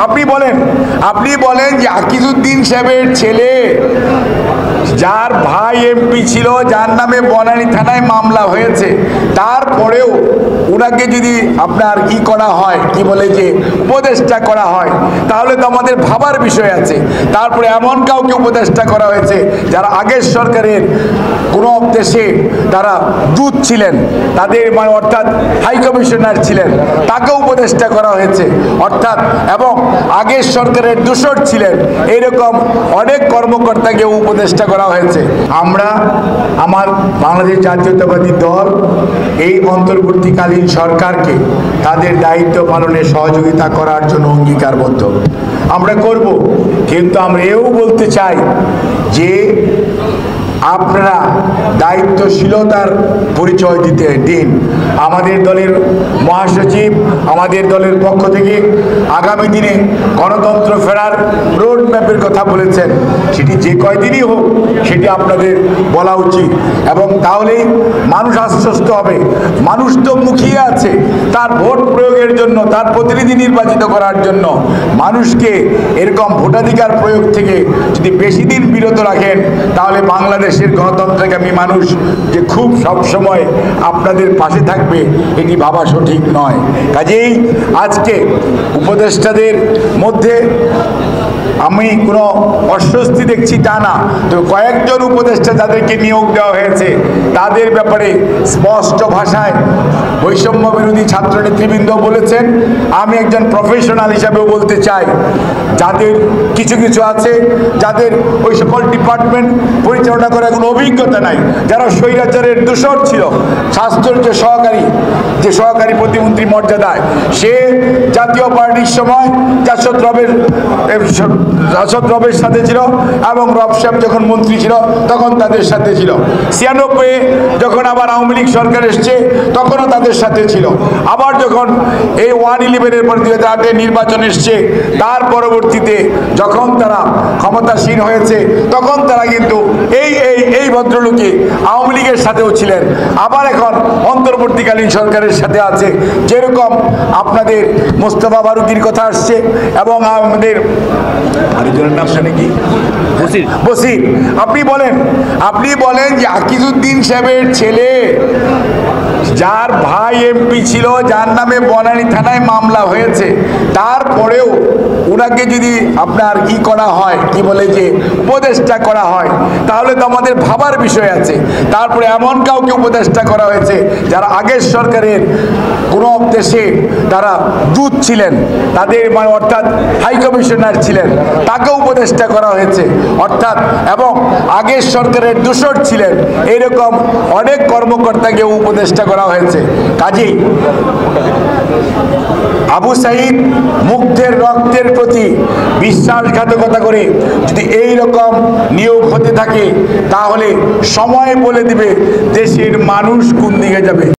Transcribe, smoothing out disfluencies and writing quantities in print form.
আপনি বলেন যে আকিজউদ্দিন সাহেবের ছেলে যার ভাই এমপি ছিল, যার নামে বনানী থানায় মামলা হয়েছে, তারপরেও ওনাকে যদি আপনার কি করা হয়, কি বলে যে উপদেষ্টা করা হয়, তাহলে তো আমাদের ভাবার বিষয় আছে। তারপরে এমন কাউকে উপদেষ্টা করা হয়েছে যারা আগের সরকারের কোনো দেশে তারা দূত ছিলেন, তাদের মানে অর্থাৎ হাই কমিশনার ছিলেন, তাকে উপদেষ্টা করা হয়েছে, অর্থাৎ এবং আগের সরকারের দূষর ছিলেন, এইরকম অনেক কর্মকর্তাকে উপদেষ্টা করা হয়েছে। আমরা আমার বাংলাদেশ জাতীয়তাবাদী দল এই অন্তর্বর্তীকালীন সরকারকে তাদের দায়িত্ব পালনে সহযোগিতা করার জন্য অঙ্গীকারবদ্ধ। আমরা করব, কিন্তু আমরা এও বলতে চাই যে আপনারা দায়িত্বশীলতার পরিচয় দিন। আমাদের দলের মহাসচিব আমাদের দলের পক্ষ থেকে আগামী দিনে গণতন্ত্র ফেরার রোড ম্যাপের কথা বলেছেন, সেটি যে কয়দিনই হোক সেটি আপনাদের বলা উচিত, এবং তাহলেই মানুষ আশ্বস্ত হবে। মানুষ তো মুখিয়ে আছে তার ভোট প্রয়োগের জন্য, তার প্রতিনিধি নির্বাচিত করার জন্য। মানুষকে এরকম ভোটাধিকার প্রয়োগ থেকে যদি বেশি দিন বিরত রাখেন, তাহলে বাংলাদেশের গণতন্ত্রকামী মানুষ যে খুব সবসময় আপনাদের পাশে থাকবে, এটি ভাবা সঠিক নয়। কাজেই আজকে উপদেষ্টাদের মধ্যে আমি কোনো অস্বস্তি দেখছি তা না, তো কয়েকজন উপদেষ্টা যাদেরকে নিয়োগ দেওয়া হয়েছে তাদের ব্যাপারে স্পষ্ট ভাষায় বৈষম্য বিরোধী ছাত্র নেতৃবৃন্দ বলেছেন। আমি একজন প্রফেশনাল হিসাবেও বলতে চাই, যাদের কিছু আছে যাদের ওই সকল ডিপার্টমেন্ট পরিচালনা করার কোনো অভিজ্ঞতা নাই, যারা স্বৈরাচারের দূষর ছিল, স্বাস্থ্যের যে সহকারী প্রতিমন্ত্রী মর্যাদায়, সে জাতীয় পার্টির সময় জাসদ রবের সাথে ছিল, এবং রব সাহেব যখন মন্ত্রী ছিল তখন তাদের সাথে ছিল। 96 যখন আবার আওয়ামী লীগ সরকার এসছে তখনও তাদের সাথে ছিল। আবার যখন এই 111-এর পর 2008 নির্বাচন এসছে, তার পরবর্তীতে যখন তারা ক্ষমতাসীন হয়েছে তখন তারা কিন্তু এই ভদ্রলোকে আওয়ামী লীগের সাথেও ছিলেন, আবার এখন অন্তর্বর্তীকালীন সরকারের সাথে আছে। যেরকম আপনাদের মোস্তফা ফারুকীর কথা আসছে, এবং আমাদের আরেকজনের নাম শুনে কি বসির। আপনি বলেন যে আকিজউদ্দিন সাহেবের ছেলে যার ভাই এমপি ছিল, যার নামে বনানী থানায় মামলা হয়েছে, তারপরেও ওনাকে যদি আপনার কি করা হয়, কি বলে যে উপদেষ্টা করা হয়, তাহলে তো আমাদের ভাবার বিষয় আছে। তারপরে এমন কাউকে উপদেষ্টা করা হয়েছে যারা আগের সরকারের কোনো দেশে তারা দূত ছিলেন, তাদের মানে অর্থাৎ হাই কমিশনার ছিলেন, তাকে উপদেষ্টা করা হয়েছে, অর্থাৎ এবং আগের সরকারের দূষর ছিলেন, এইরকম অনেক কর্মকর্তাকে উপদেষ্টা করা হয়েছে। কাজেই আবু সাঈদ মুগ্ধের রক্তের প্রতি বিশ্বাসঘাতকতা করে যদি এই রকম নিয়োগ হতে থাকে, তাহলে সময় বলে দিবে দেশের মানুষ কোন দিকে যাবে।